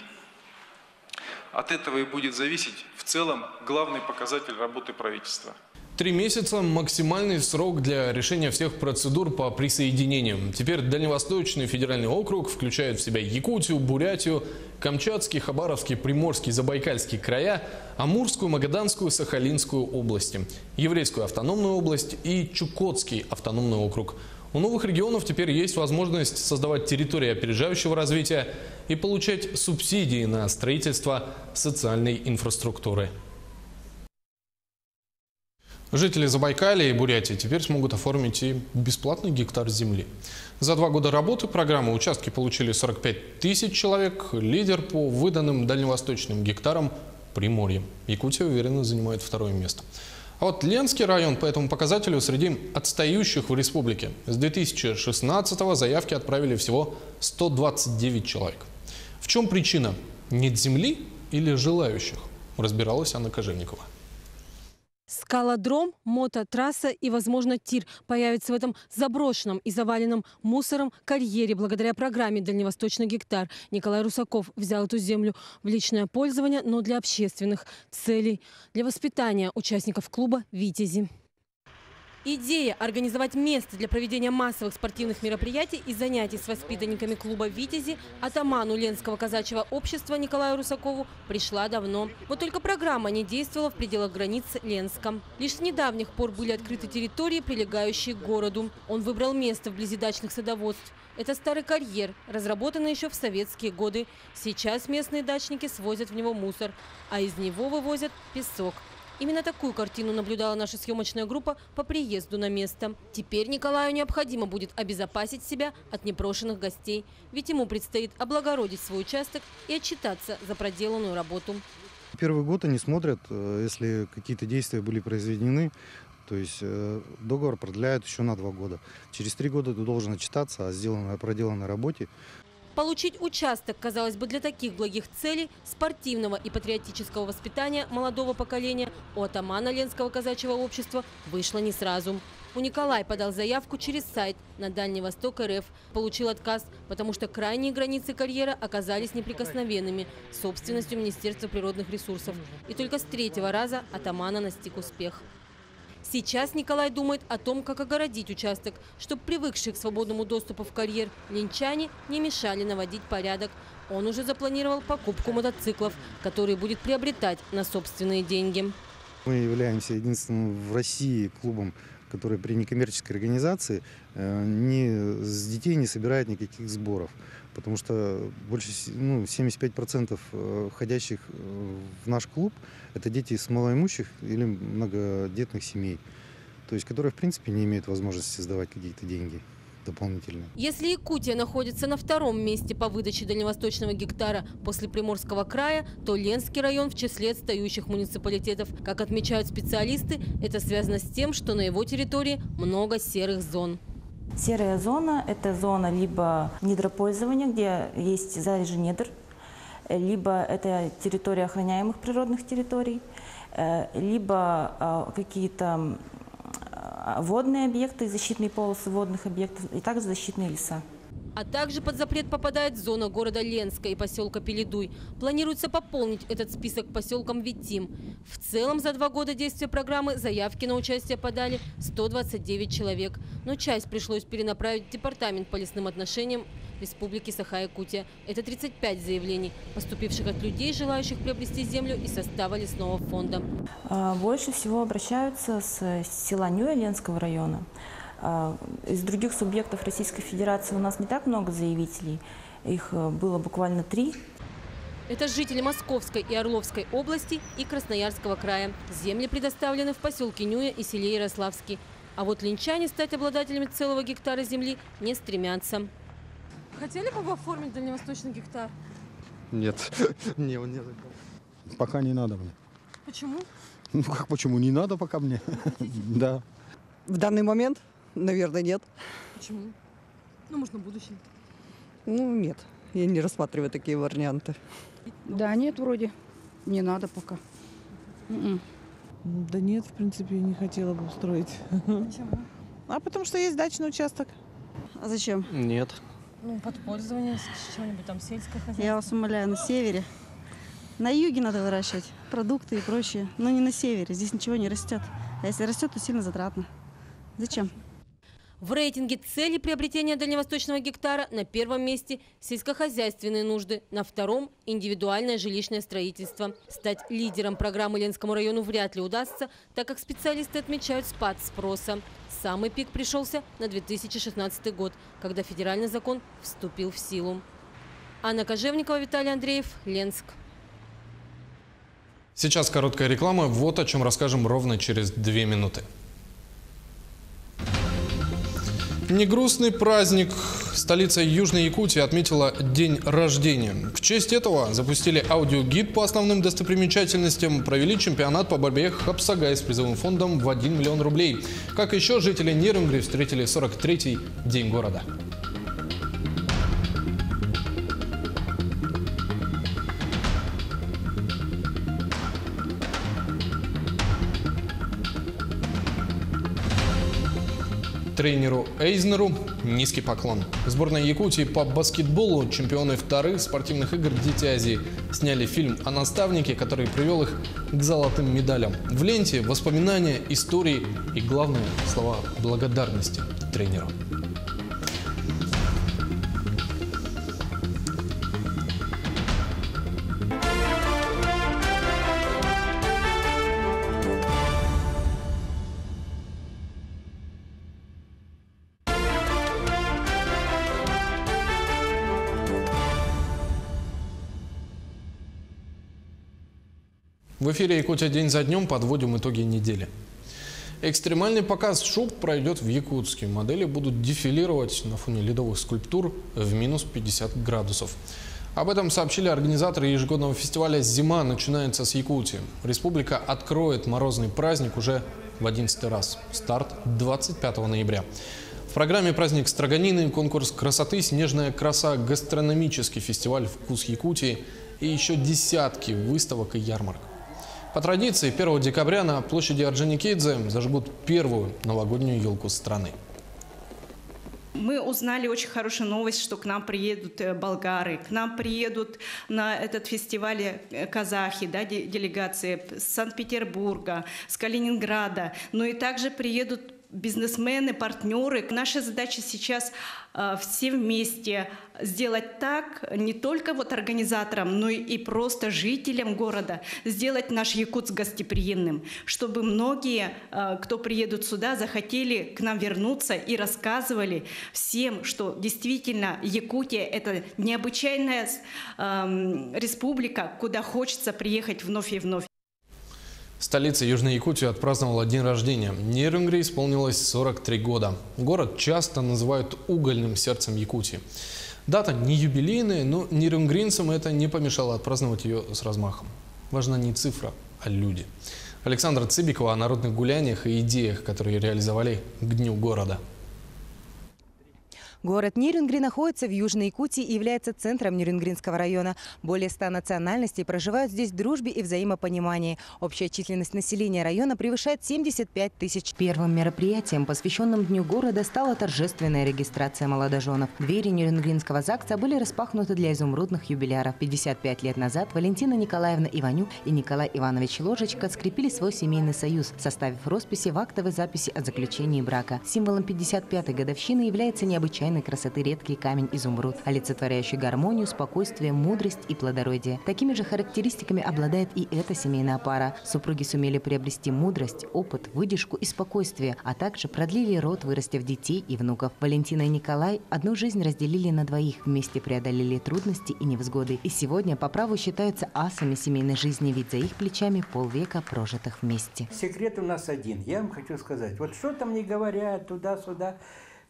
от этого и будет зависеть в целом главный показатель работы правительства. 3 месяца – максимальный срок для решения всех процедур по присоединению. Теперь Дальневосточный федеральный округ включает в себя Якутию, Бурятию, Камчатский, Хабаровский, Приморский, Забайкальский края, Амурскую, Магаданскую, Сахалинскую области, Еврейскую автономную область и Чукотский автономный округ. У новых регионов теперь есть возможность создавать территории опережающего развития и получать субсидии на строительство социальной инфраструктуры. Жители Забайкалья и Бурятии теперь смогут оформить и бесплатный гектар земли. За 2 года работы программы участки получили 45 тысяч человек. Лидер по выданным дальневосточным гектарам – Приморье. Якутия уверенно занимает 2-е место. А вот Ленский район по этому показателю среди отстающих в республике. С 2016-го заявки отправили всего 129 человек. В чем причина? Нет земли или желающих? Разбиралась Анна Кожевникова. Скалодром, мототрасса и, возможно, тир появятся в этом заброшенном и заваленном мусором карьере благодаря программе «Дальневосточный гектар». Николай Русаков взял эту землю в личное пользование, но для общественных целей, для воспитания участников клуба «Витязи». Идея организовать место для проведения массовых спортивных мероприятий и занятий с воспитанниками клуба «Витязи» атаману Ленского казачьего общества Николаю Русакову пришла давно. Вот только программа не действовала в пределах границ Ленска. Лишь с недавних пор были открыты территории, прилегающие к городу. Он выбрал место вблизи дачных садоводств. Это старый карьер, разработанный еще в советские годы. Сейчас местные дачники свозят в него мусор, а из него вывозят песок. Именно такую картину наблюдала наша съемочная группа по приезду на место. Теперь Николаю необходимо будет обезопасить себя от непрошенных гостей, ведь ему предстоит облагородить свой участок и отчитаться за проделанную работу. Первый год они смотрят, если какие-то действия были произведены, то есть договор продляют еще на 2 года. Через 3 года ты должен отчитаться о проделанной работе. Получить участок, казалось бы, для таких благих целей, спортивного и патриотического воспитания молодого поколения у атамана Ленского казачьего общества вышло не сразу. Николай подал заявку через сайт на Дальний Восток РФ. Получил отказ, потому что крайние границы карьера оказались неприкосновенными собственностью Министерства природных ресурсов. И только с третьего раза атамана настиг успех. Сейчас Николай думает о том, как огородить участок, чтобы привыкшие к свободному доступу в карьер ленчане не мешали наводить порядок. Он уже запланировал покупку мотоциклов, которые будет приобретать на собственные деньги. Мы являемся единственным в России клубом, который при некоммерческой организации с детей не собирает никаких сборов. Потому что больше 75% входящих в наш клуб – это дети из малоимущих или многодетных семей, то есть которые, в принципе, не имеют возможности сдавать какие-то деньги дополнительные. Если Якутия находится на втором месте по выдаче дальневосточного гектара после Приморского края, то Ленский район в числе отстающих муниципалитетов. Как отмечают специалисты, это связано с тем, что на его территории много серых зон. Серая зона – это зона либо недропользования, где есть залежи недр, либо это территория охраняемых природных территорий, либо какие-то водные объекты, защитные полосы водных объектов и также защитные леса. А также под запрет попадает зона города Ленска и поселка Пеледуй. Планируется пополнить этот список поселком Витим. В целом за 2 года действия программы заявки на участие подали 129 человек. Но часть пришлось перенаправить в Департамент по лесным отношениям Республики Саха-Якутия. Это 35 заявлений, поступивших от людей, желающих приобрести землю из состава лесного фонда. Больше всего обращаются с села Нюя Ленского района. Из других субъектов Российской Федерации у нас не так много заявителей. Их было буквально 3. Это жители Московской и Орловской области и Красноярского края. Земли предоставлены в поселке Нюя и селе Ярославский. А вот ленчане стать обладателями целого гектара земли не стремятся. Хотели бы вы оформить дальневосточный гектар? Нет. Пока не надо мне. Почему? Ну как почему? Не надо пока мне. Да. В данный момент, наверное, нет. Почему? Ну, может, на будущее. Ну, нет. Я не рассматриваю такие варианты. Да нет, вроде. Не надо пока. Да нет, в принципе, не хотела бы устроить. Почему? А потому что есть дачный участок. А зачем? Нет. Ну, под пользование, чего-нибудь там сельское хозяйство. Я вас умоляю, на севере. На юге надо выращивать продукты и прочее. Но не на севере, здесь ничего не растет. А если растет, то сильно затратно. Зачем? В рейтинге целей приобретения дальневосточного гектара на первом месте сельскохозяйственные нужды, на втором – индивидуальное жилищное строительство. Стать лидером программы Ленскому району вряд ли удастся, так как специалисты отмечают спад спроса. Самый пик пришелся на 2016 год, когда федеральный закон вступил в силу. Анна Кожевникова, Виталий Андреев, Ленск. Сейчас короткая реклама. Вот о чем расскажем ровно через 2 минуты. Негрустный праздник. Столица Южной Якутии отметила день рождения. В честь этого запустили аудиогид по основным достопримечательностям, провели чемпионат по борьбе хапсагай с призовым фондом в 1 миллион рублей. Как еще жители Нерюнгри встретили 43-й день города. Тренеру Эйзнеру низкий поклон. Сборная Якутии по баскетболу, чемпионы 2-х спортивных игр «Дети Азии», сняли фильм о наставнике, который привел их к золотым медалям. В ленте воспоминания, истории и, главное, слова благодарности тренеру. В эфире «Якутия день за днем» подводим итоги недели. Экстремальный показ шуб пройдет в Якутске. Модели будут дефилировать на фоне ледовых скульптур в минус 50 градусов. Об этом сообщили организаторы ежегодного фестиваля «Зима начинается с Якутии». Республика откроет морозный праздник уже в 11-й раз. Старт 25 ноября. В программе праздник строганины, конкурс красоты, снежная краса, гастрономический фестиваль «Вкус Якутии» и еще десятки выставок и ярмарок. По традиции, 1 декабря на площади Орджоникидзе зажгут первую новогоднюю елку страны. Мы узнали очень хорошую новость, что к нам приедут болгары, к нам приедут на этот фестиваль казахи, да, делегации с Санкт-Петербурга, с Калининграда, но и также приедут бизнесмены, партнеры. Наша задача сейчас все вместе сделать так, не только вот организаторам, но и просто жителям города, сделать наш Якутск гостеприимным, чтобы многие, кто приедут сюда, захотели к нам вернуться и рассказывали всем, что действительно Якутия – это необычайная республика, куда хочется приехать вновь и вновь. Столица Южной Якутии отпраздновала день рождения. Нерюнгри исполнилось 43 года. Город часто называют угольным сердцем Якутии. Дата не юбилейная, но нерюнгринцам это не помешало отпраздновать ее с размахом. Важна не цифра, а люди. Александра Цыбикова о народных гуляниях и идеях, которые реализовали к Дню города. Город Нерюнгри находится в Южной Якутии и является центром Нерюнгринского района. Более 100 национальностей проживают здесь в дружбе и взаимопонимании. Общая численность населения района превышает 75 тысяч. Первым мероприятием, посвященным Дню города, стала торжественная регистрация молодоженов. Двери Нерюнгринского ЗАГСа были распахнуты для изумрудных юбиляров. 55 лет назад Валентина Николаевна Иванюк и Николай Иванович Ложечка скрепили свой семейный союз, составив росписи в актовой записи о заключении брака. Символом 55-й годовщины является необычайный красоты редкий камень изумруд, олицетворяющий гармонию, спокойствие, мудрость и плодородие. Такими же характеристиками обладает и эта семейная пара. Супруги сумели приобрести мудрость, опыт, выдержку и спокойствие, а также продлили род, вырастив детей и внуков. Валентина и Николай одну жизнь разделили на двоих, вместе преодолели трудности и невзгоды. И сегодня по праву считаются асами семейной жизни, ведь за их плечами полвека прожитых вместе. Секрет у нас один. Я вам хочу сказать, вот что там не говорят туда-сюда.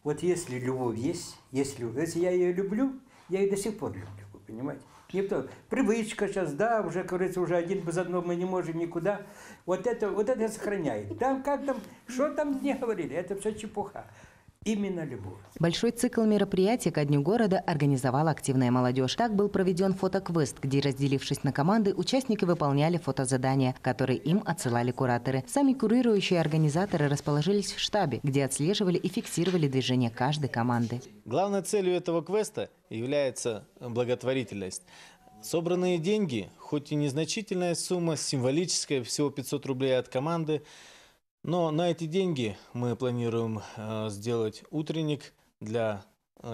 Вот если любовь есть, если я ее люблю, я ее до сих пор люблю, вы понимаете? Никто. Привычка сейчас, да, уже, как говорится, уже один без одного мы не можем никуда. Вот это сохраняет. Там, как там, что там не говорили, это все чепуха. Именно любовь. Большой цикл мероприятий ко Дню города организовала активная молодежь. Так был проведен фотоквест, где, разделившись на команды, участники выполняли фотозадания, которые им отсылали кураторы. Сами курирующие организаторы расположились в штабе, где отслеживали и фиксировали движение каждой команды. Главной целью этого квеста является благотворительность. Собранные деньги, хоть и незначительная сумма, символическая, всего 500 рублей от команды, но на эти деньги мы планируем сделать утренник для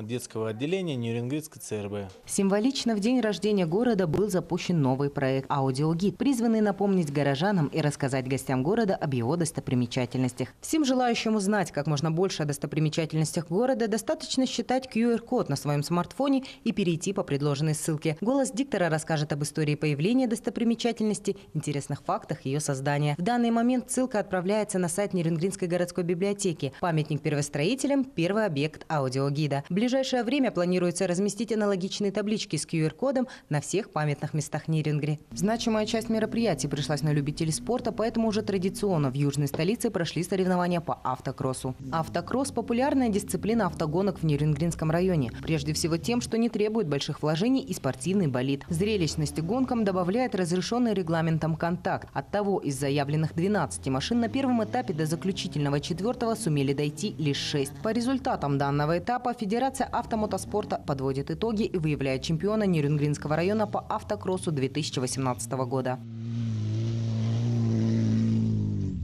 детского отделения Нерюнгринской ЦРБ. Символично в день рождения города был запущен новый проект «Аудиогид», призванный напомнить горожанам и рассказать гостям города об его достопримечательностях. Всем желающим узнать как можно больше о достопримечательностях города достаточно считать QR-код на своем смартфоне и перейти по предложенной ссылке. Голос диктора расскажет об истории появления достопримечательности, интересных фактах ее создания. В данный момент ссылка отправляется на сайт Нерюнгринской городской библиотеки. Памятник первостроителям – первый объект аудиогида. В ближайшее время планируется разместить аналогичные таблички с QR-кодом на всех памятных местах Нерюнгри. Значимая часть мероприятий пришлась на любителей спорта, поэтому уже традиционно в южной столице прошли соревнования по автокроссу. Автокросс – популярная дисциплина автогонок в Нерюнгринском районе. Прежде всего тем, что не требует больших вложений и спортивный болид. Зрелищности гонкам добавляет разрешенный регламентом контакт. Оттого из заявленных 12 машин на первом этапе до заключительного 4-го сумели дойти лишь 6. По результатам данного этапа Федерация автомотоспорта подводит итоги и выявляет чемпиона Нерюнгринского района по автокроссу 2018 года.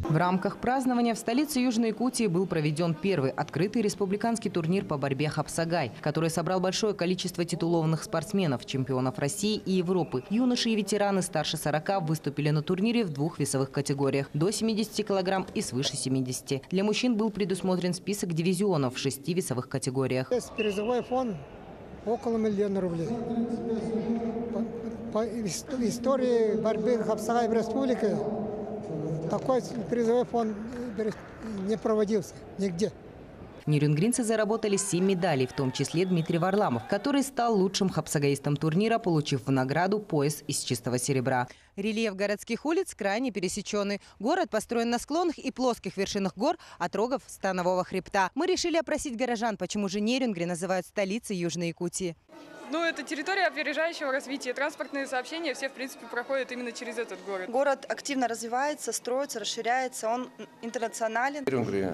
В рамках празднования в столице Южной Якутии был проведен первый открытый республиканский турнир по борьбе «Хапсагай», который собрал большое количество титулованных спортсменов, чемпионов России и Европы. Юноши и ветераны старше 40 выступили на турнире в двух весовых категориях – до 70 килограмм и свыше 70. Для мужчин был предусмотрен список дивизионов в 6 весовых категориях. Призовой фонд около 1 000 000 рублей. По истории борьбы «Хапсагай» в республике такой призовой фонд не проводился нигде. Нерюнгринцы заработали 7 медалей, в том числе Дмитрий Варламов, который стал лучшим хапсагаистом турнира, получив в награду пояс из чистого серебра. Рельеф городских улиц крайне пересеченный. Город построен на склонах и плоских вершинах гор, отрогов станового хребта. Мы решили опросить горожан, почему же Нерюнгри называют столицей Южной Якутии. Ну, это территория опережающего развития. Транспортные сообщения все, в принципе, проходят именно через этот город. Город активно развивается, строится, расширяется, он интернационален. Нерюнгри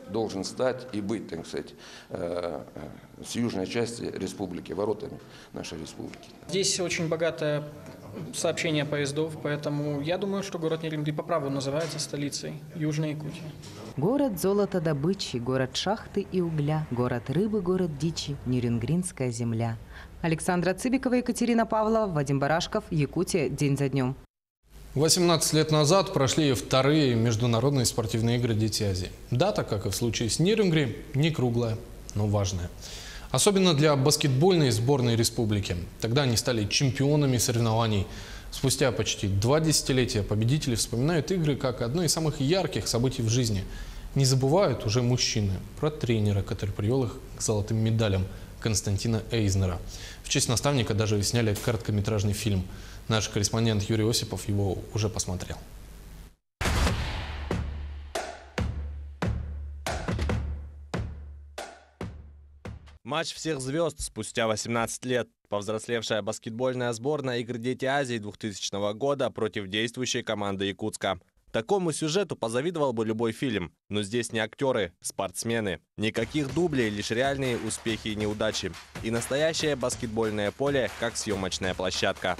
должен стать и быть, так сказать, с южной части республики, воротами нашей республики. Здесь очень богатое сообщение поездов, поэтому я думаю, что город Нерюнгри по праву называется столицей Южной Якутии. Город золотодобычи, город шахты и угля, город рыбы, город дичи, Нерюнгринская земля. Александра Цыбикова, Екатерина Павлова, Вадим Барашков, Якутия. День за днем. 18 лет назад прошли вторые международные спортивные игры «Дети Азии». Дата, как и в случае с Нерюнгри, не круглая, но важная. Особенно для баскетбольной сборной республики. Тогда они стали чемпионами соревнований. Спустя почти 2 десятилетия победители вспоминают игры как одно из самых ярких событий в жизни. Не забывают уже мужчины про тренера, который привел их к золотым медалям, Константина Эйзнера. В честь наставника даже сняли короткометражный фильм. Наш корреспондент Юрий Осипов его уже посмотрел. Матч всех звезд спустя 18 лет. Повзрослевшая баскетбольная сборная игр «Дети Азии» 2000 года против действующей команды Якутска. Такому сюжету позавидовал бы любой фильм. Но здесь не актеры, спортсмены. Никаких дублей, лишь реальные успехи и неудачи. И настоящее баскетбольное поле, как съемочная площадка.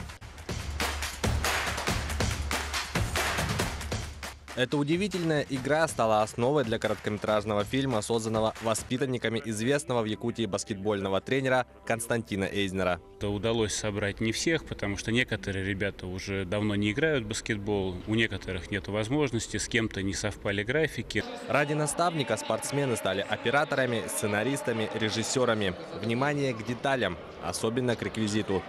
Эта удивительная игра стала основой для короткометражного фильма, созданного воспитанниками известного в Якутии баскетбольного тренера Константина Эйзнера. Удалось собрать не всех, потому что некоторые ребята уже давно не играют в баскетбол, у некоторых нет возможности, с кем-то не совпали графики. Ради наставника спортсмены стали операторами, сценаристами, режиссерами. Внимание к деталям, особенно к реквизиту.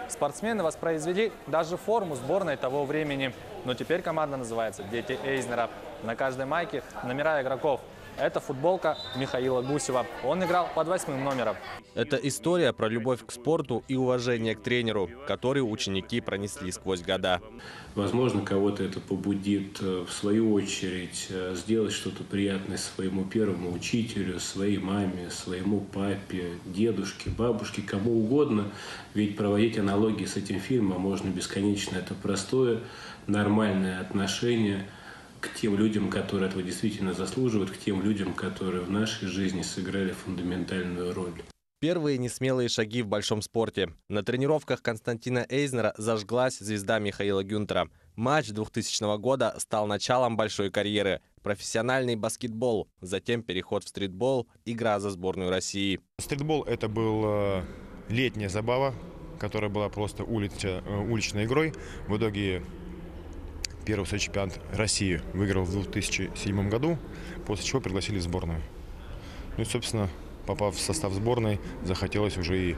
Спортсмены воспроизвели даже форму сборной того времени. Но теперь команда называется «Дети Эйзнера». На каждой майке номера игроков. Это футболка Михаила Гусева. Он играл под 8 номером. Это история про любовь к спорту и уважение к тренеру, который ученики пронесли сквозь года. Возможно, кого-то это побудит, в свою очередь, сделать что-то приятное своему первому учителю, своей маме, своему папе, дедушке, бабушке, кому угодно. Ведь проводить аналогии с этим фильмом можно бесконечно. Это простое, нормальное отношение к тем людям, которые этого действительно заслуживают, к тем людям, которые в нашей жизни сыграли фундаментальную роль. Первые несмелые шаги в большом спорте. На тренировках Константина Эйзнера зажглась звезда Михаила Гюнтера. Матч 2000 года стал началом большой карьеры. Профессиональный баскетбол, затем переход в стритбол, игра за сборную России. Стритбол – это была летняя забава, которая была просто уличной игрой. В итоге первый свой чемпионат России выиграл в 2007 году, после чего пригласили в сборную. Ну и, собственно, попав в состав сборной, захотелось уже и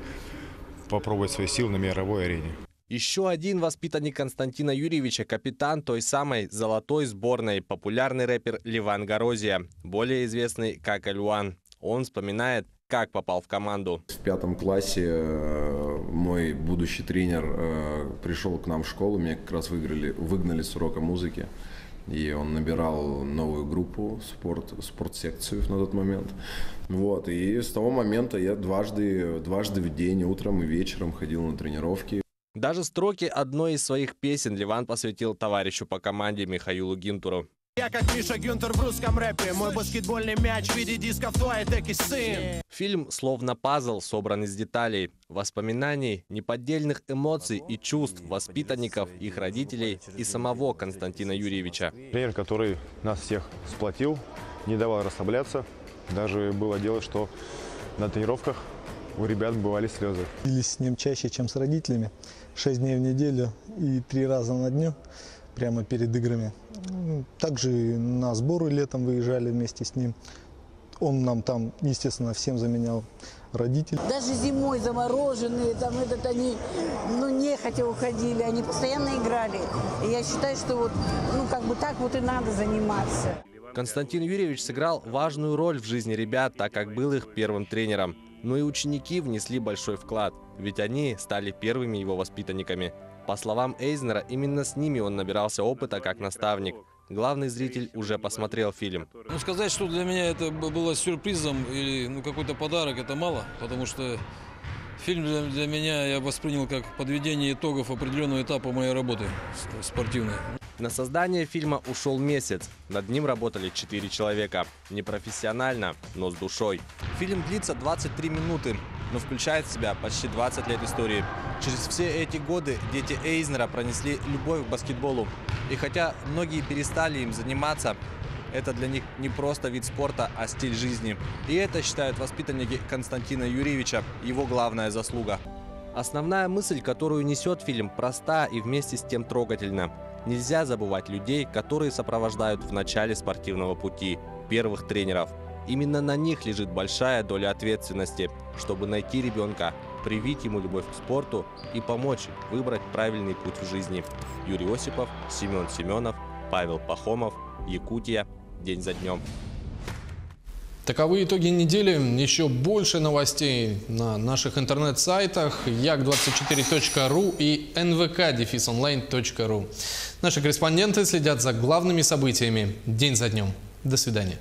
попробовать свои силы на мировой арене. Еще один воспитанник Константина Юрьевича, капитан той самой золотой сборной, популярный рэпер Ливан Горозия, более известный как Эльван. Он вспоминает, как попал в команду. В 5 классе мой будущий тренер пришел к нам в школу, меня как раз выгнали с урока музыки. И он набирал новую группу, спортсекцию на тот момент. Вот. И с того момента я дважды в день, утром и вечером ходил на тренировки. Даже строки одной из своих песен Ливан посвятил товарищу по команде Михаилу Гюнтеру. Я как Миша Гюнтер в русском рэпе, мой баскетбольный мяч в виде дисков твой таки сын. Фильм словно пазл, собран из деталей, воспоминаний, неподдельных эмоций и чувств воспитанников, их родителей и самого Константина Юрьевича. Тренер, который нас всех сплотил, не давал расслабляться. Даже было дело, что на тренировках у ребят бывали слезы. Виделись с ним чаще, чем с родителями. 6 дней в неделю и 3 раза на дню, прямо перед играми. Также на сборы летом выезжали вместе с ним. Он нам там, естественно, всем заменял родителей. Даже зимой замороженные, там они, нехотя уходили, они постоянно играли. И я считаю, что как бы так вот и надо заниматься. Константин Юрьевич сыграл важную роль в жизни ребят, так как был их первым тренером. Но и ученики внесли большой вклад, ведь они стали первыми его воспитанниками. По словам Эйзнера, именно с ними он набирался опыта как наставник. Главный зритель уже посмотрел фильм. Сказать, что для меня это было сюрпризом или какой-то подарок, это мало, потому что фильм для меня я воспринял как подведение итогов определенного этапа моей работы спортивной. На создание фильма ушел месяц. Над ним работали 4 человека. Непрофессионально, но с душой. Фильм длится 23 минуты, но включает в себя почти 20 лет истории. Через все эти годы дети Эйзнера пронесли любовь к баскетболу. И хотя многие перестали им заниматься, это для них не просто вид спорта, а стиль жизни. И это, считают воспитанники Константина Юрьевича, его главная заслуга. Основная мысль, которую несет фильм, проста и вместе с тем трогательна. Нельзя забывать людей, которые сопровождают в начале спортивного пути, первых тренеров. Именно на них лежит большая доля ответственности, чтобы найти ребенка, привить ему любовь к спорту и помочь выбрать правильный путь в жизни. Юрий Осипов, Семен Семенов, Павел Пахомов, Якутия. День за днем. Таковы итоги недели. Еще больше новостей на наших интернет-сайтах yak24.ru и nvk-online.ru. Наши корреспонденты следят за главными событиями день за днем. До свидания.